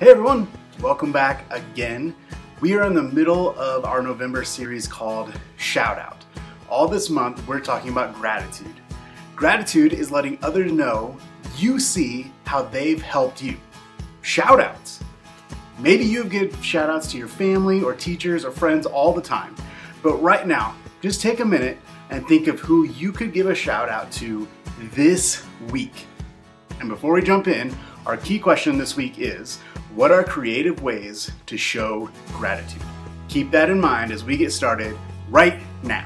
Hey everyone, welcome back again. We are in the middle of our November series called Shout Out. All this month we're talking about gratitude. Gratitude is letting others know you see how they've helped you. Shout outs. Maybe you give shout outs to your family or teachers or friends all the time, but right now, just take a minute and think of who you could give a shout out to this week. And before we jump in, our key question this week is, what are creative ways to show gratitude? Keep that in mind as we get started right now.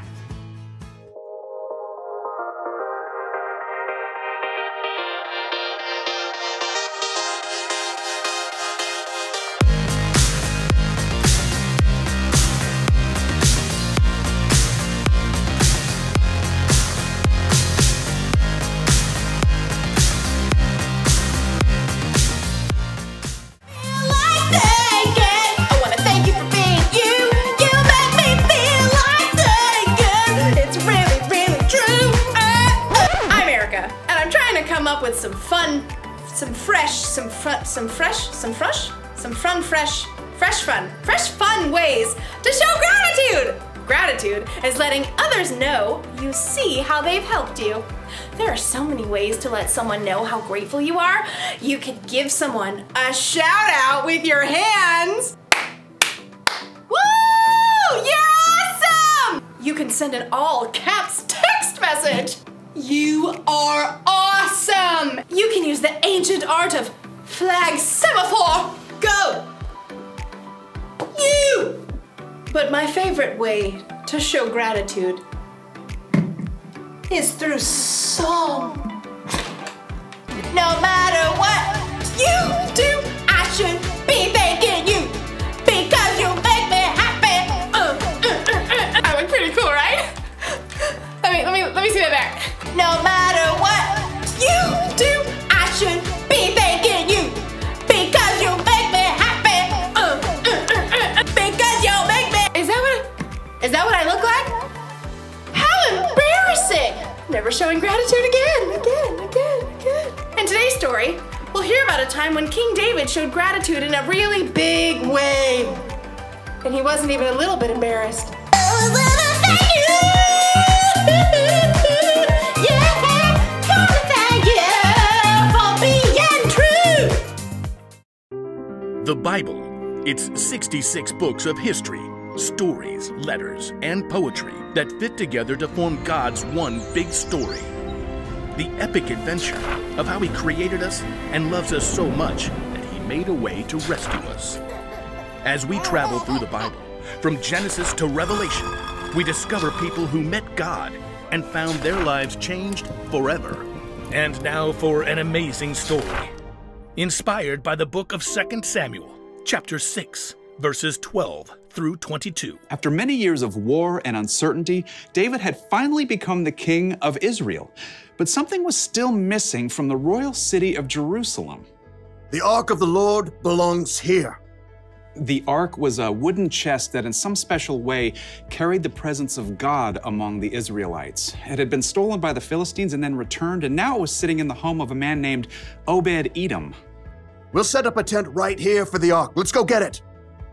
With some fresh fun ways to show gratitude. Gratitude is letting others know you see how they've helped you. There are so many ways to let someone know how grateful you are. You could give someone a shout out with your hands. Woo! You're awesome! You can send an all caps text message. You are awesome! You can use the ancient art of flag semaphore. Go! You! But my favorite way to show gratitude is through song. No matter what you do, I should be thanking you because you make me happy. I look pretty cool, right? Let me see that back. No matter what you do, I should be thanking you because you make me happy. Because you make me. Is that what I look like? How embarrassing! Never showing gratitude again. In today's story, we'll hear about a time when King David showed gratitude in a really big way. And he wasn't even a little bit embarrassed. The Bible, it's 66 books of history, stories, letters, and poetry that fit together to form God's one big story. The epic adventure of how He created us and loves us so much that He made a way to rescue us. As we travel through the Bible, from Genesis to Revelation, we discover people who met God and found their lives changed forever. And now for an amazing story. Inspired by the book of 2 Samuel, chapter 6, verses 12 through 22. After many years of war and uncertainty, David had finally become the king of Israel. But something was still missing from the royal city of Jerusalem. The Ark of the Lord belongs here. The Ark was a wooden chest that in some special way carried the presence of God among the Israelites. It had been stolen by the Philistines and then returned, and now it was sitting in the home of a man named Obed-Edom. We'll set up a tent right here for the Ark. Let's go get it.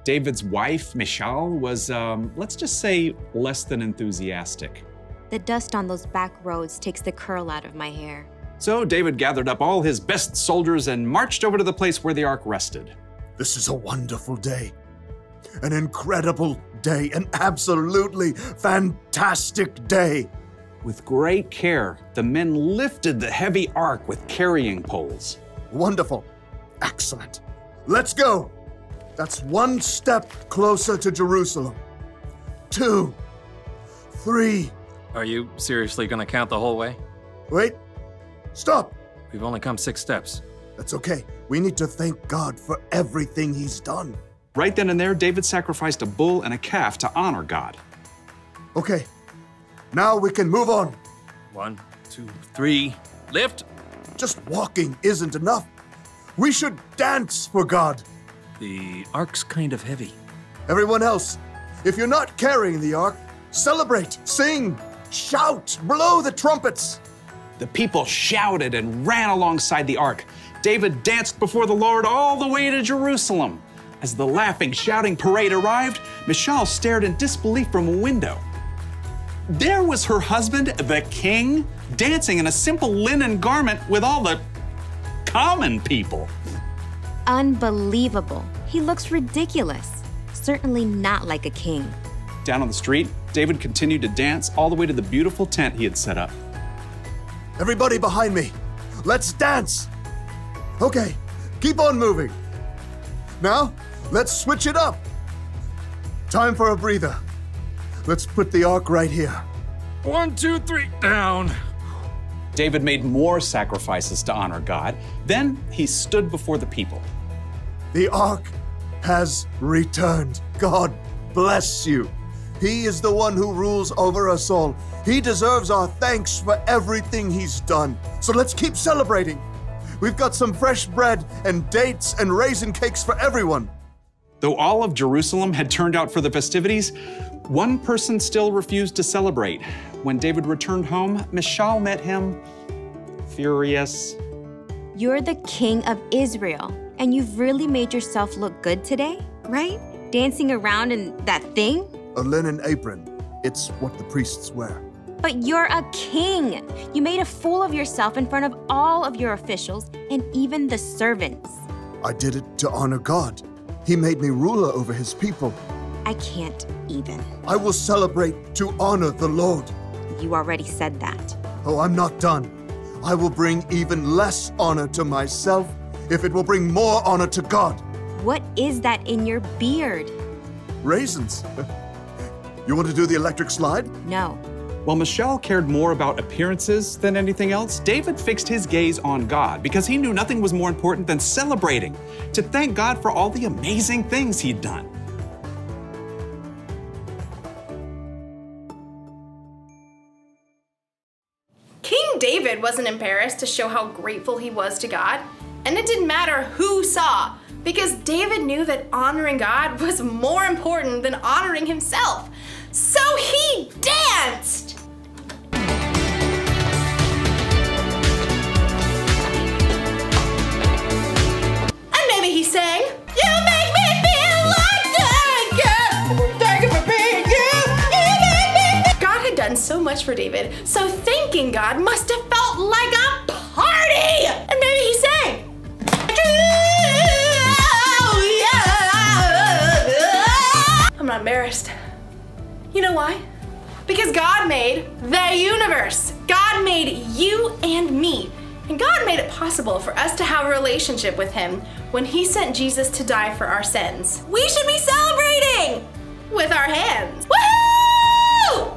David's wife, Michal, was, let's just say, less than enthusiastic. The dust on those back roads takes the curl out of my hair. So David gathered up all his best soldiers and marched over to the place where the Ark rested. This is a wonderful day. An incredible day. An absolutely fantastic day. With great care, the men lifted the heavy Ark with carrying poles. Wonderful. Excellent. Let's go. That's one step closer to Jerusalem. 2, 3. Are you seriously gonna count the whole way? Wait. Stop. We've only come 6 steps. That's okay. We need to thank God for everything He's done. Right then and there, David sacrificed a bull and a calf to honor God. Okay. Now we can move on. 1, 2, 3. Lift. Just walking isn't enough. We should dance for God. The Ark's kind of heavy. Everyone else, if you're not carrying the Ark, celebrate, sing, shout, blow the trumpets. The people shouted and ran alongside the Ark. David danced before the Lord all the way to Jerusalem. As the laughing, shouting parade arrived, Michal stared in disbelief from a window. There was her husband, the king, dancing in a simple linen garment with all the common people. Unbelievable. He looks ridiculous. Certainly not like a king. Down on the street, David continued to dance all the way to the beautiful tent he had set up. Everybody behind me, let's dance. Okay, keep on moving. Now, let's switch it up. Time for a breather. Let's put the ark right here. 1, 2, 3, down. David made more sacrifices to honor God. Then he stood before the people. The ark has returned. God bless you. He is the one who rules over us all. He deserves our thanks for everything he's done. So let's keep celebrating. We've got some fresh bread and dates and raisin cakes for everyone. Though all of Jerusalem had turned out for the festivities, one person still refused to celebrate. When David returned home, Michal met him furious. You're the king of Israel, and you've really made yourself look good today, right? Dancing around in that thing? A linen apron. It's what the priests wear. But you're a king. You made a fool of yourself in front of all of your officials and even the servants. I did it to honor God. He made me ruler over his people. I can't even. I will celebrate to honor the Lord. You already said that. Oh, I'm not done. I will bring even less honor to myself if it will bring more honor to God. What is that in your beard? Raisins. You want to do the electric slide? No. While Michal cared more about appearances than anything else, David fixed his gaze on God because he knew nothing was more important than celebrating, to thank God for all the amazing things he'd done. King David wasn't embarrassed to show how grateful he was to God, and it didn't matter who saw, because David knew that honoring God was more important than honoring himself. So he danced! And maybe he sang, "You make me feel like that, thank you for being you, you make me feel." God had done so much for David, so thanking God must have felt like a party! And maybe he sang, I'm not embarrassed. You know why? Because God made the universe. God made you and me. And God made it possible for us to have a relationship with him when he sent Jesus to die for our sins. We should be celebrating with our hands. Woohoo!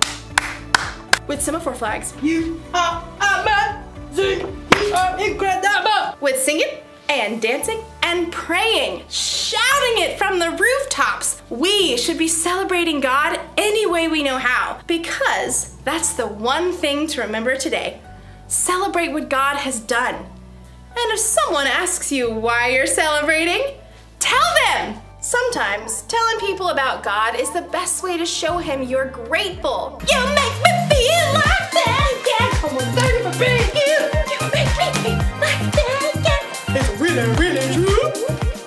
With semaphore flags. You are amazing. You are incredible. With singing and dancing and praying, shouting it from the rooftops. We should be celebrating God any way we know how, because that's the one thing to remember today. Celebrate what God has done. And if someone asks you why you're celebrating, tell them. Sometimes telling people about God is the best way to show him you're grateful. You make me feel like that, yeah. I want to thank you for being you. You make me feel like that, yeah. It's really, really true.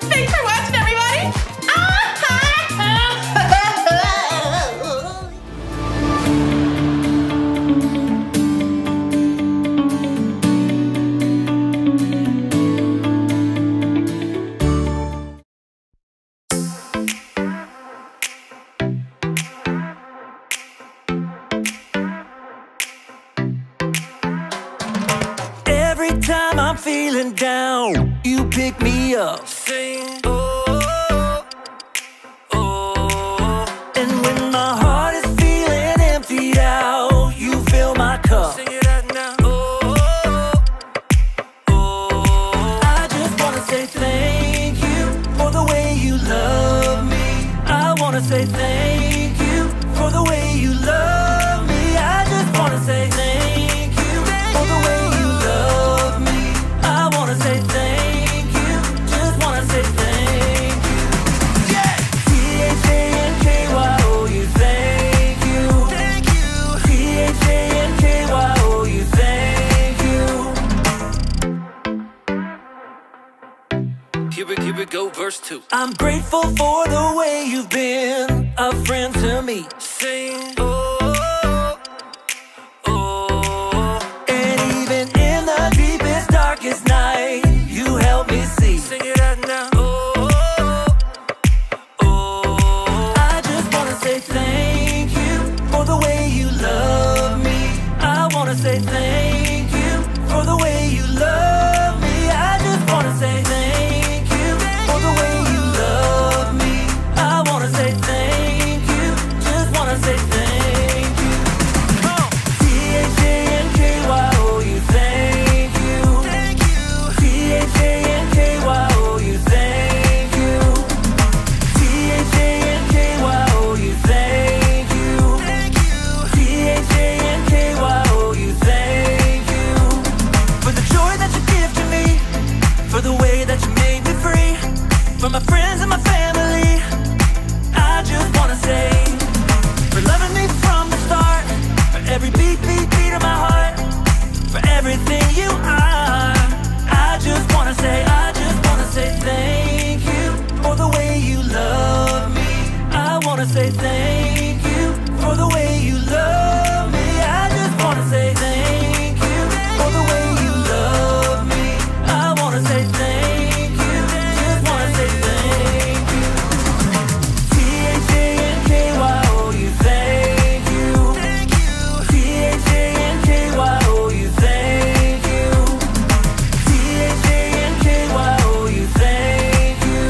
Thanks for watching, everybody. Every time I'm feeling down, you pick me up. Sing, oh, oh. And when my heart is feeling emptied out, you fill my cup. Sing it out now. Oh, oh. I just wanna say thank you for the way you love me. I wanna say thank you for the way you love me. I just wanna say thank you for the way you love me. I wanna say thank you, just wanna say thank you. Yeah! T-H-A-N-K-Y-O-U, thank you. Thank you. T-H-A-N-K-Y-O-U, thank you. verse 2. I'm grateful for the way you've been a friend to me. Sing, oh, oh. And even in the deepest, darkest night, you help me see. Sing it out now. Oh, oh. I just wanna say thank you for the way you love me. I wanna say thank you for the way you love me. I just wanna say thank you for the way you love me. I wanna say thank you, just wanna say thank you. T-H-A-N-K-Y-O-U, thank you. T-H-A-N-K-Y-O-U, thank you. T-H-A-N-K-Y-O-U, thank you. T-H-A-N-K-Y-O-U, thank you. For the joy that you give to me, for the way that you made me free, for my friends and my family, I just wanna say, for loving me from the start, for every beat, beat, beat of my heart, for everything you are. I just wanna say thank you for the way you love me. I wanna say thank you for the way you love me. I just wanna say thank you for the way you love me. I wanna say thank you, just wanna say thank you. T-H-A-N-K-Y-O-U, thank you. T-H-A-N-K-Y-O-U, thank you. T-H-A-N-K-Y-O-U, thank you.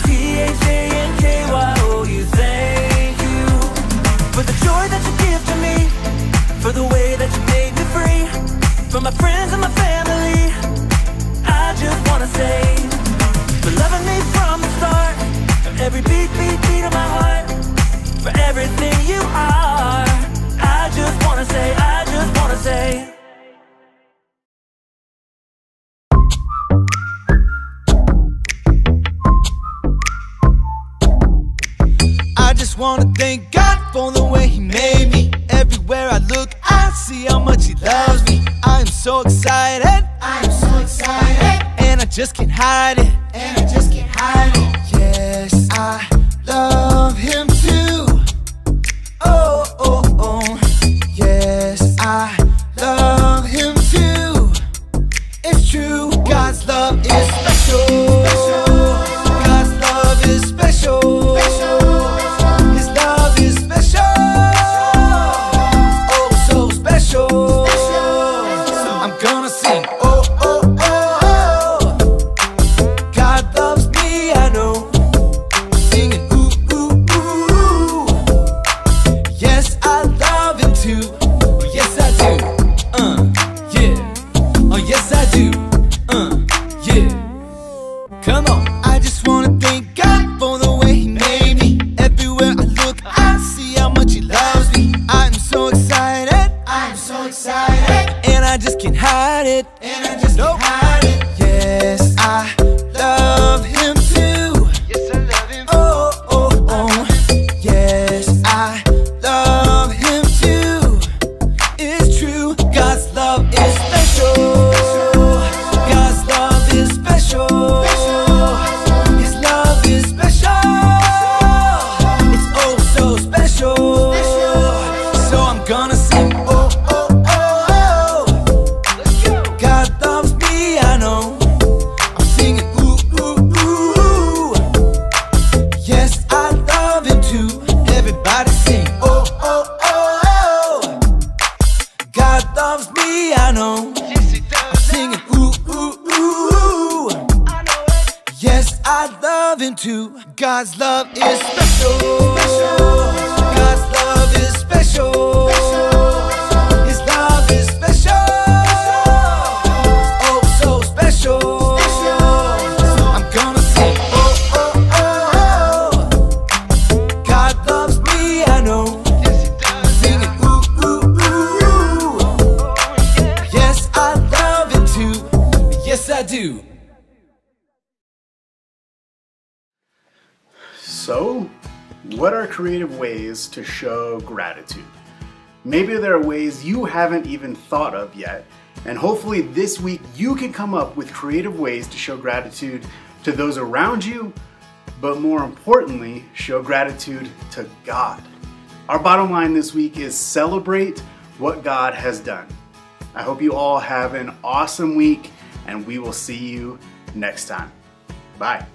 T-H-A-N-K-Y-O-U, thank you. For the joy that you give to me, for the way that you made me free, for my friends and my family, I just wanna say, for loving me from the start, for every beat, beat, beat of my heart, for everything you are. I just wanna say, I just wanna say. I just wanna thank God for the way He made me. Everywhere I look, I see how much He loves me. I am so excited, and I just can't hide it, Yes, I love Him too. Oh, oh, oh. Yes, I love Him too. It's true, God's love is special. God's love is special. His love is special. Oh, so special. I'm gonna sing. Oh, oh, oh, oh. God loves me, I know. I'm singing. Ooh, ooh, ooh. Yes, I love Him too. Oh, yes, I do. Yeah. Oh, yes, I do. Yeah. Come on. I just wanna thank God for the way He made me. Everywhere I look, I see how much He loves me. I'm so excited, and I just can't hide it, Nope. Yes, I love Him too. Oh, oh, oh. Yes, I love Him too. It's true, God's love is special. God's love is special. His love is special. It's oh so special. So I'm gonna sing. Oh, oh, oh, oh. God loves me, I know. I'm singing. Ooh, ooh, ooh. Yes, I love Him too. Everybody sing. Oh, oh, oh, oh. God loves me, I know. I'm singing. Ooh, ooh, ooh. Yes, I love Him too. God's love is special. God's love is special. His love is special. Oh, so special. I'm gonna sing. Oh, oh, oh, oh. God loves me, I know. I'm singing. Ooh, ooh, ooh. Yes, I love Him too. Yes, I do. So, what are creative ways to show gratitude? Maybe there are ways you haven't even thought of yet, and hopefully this week you can come up with creative ways to show gratitude to those around you, but more importantly, show gratitude to God. Our bottom line this week is celebrate what God has done. I hope you all have an awesome week, and we will see you next time. Bye.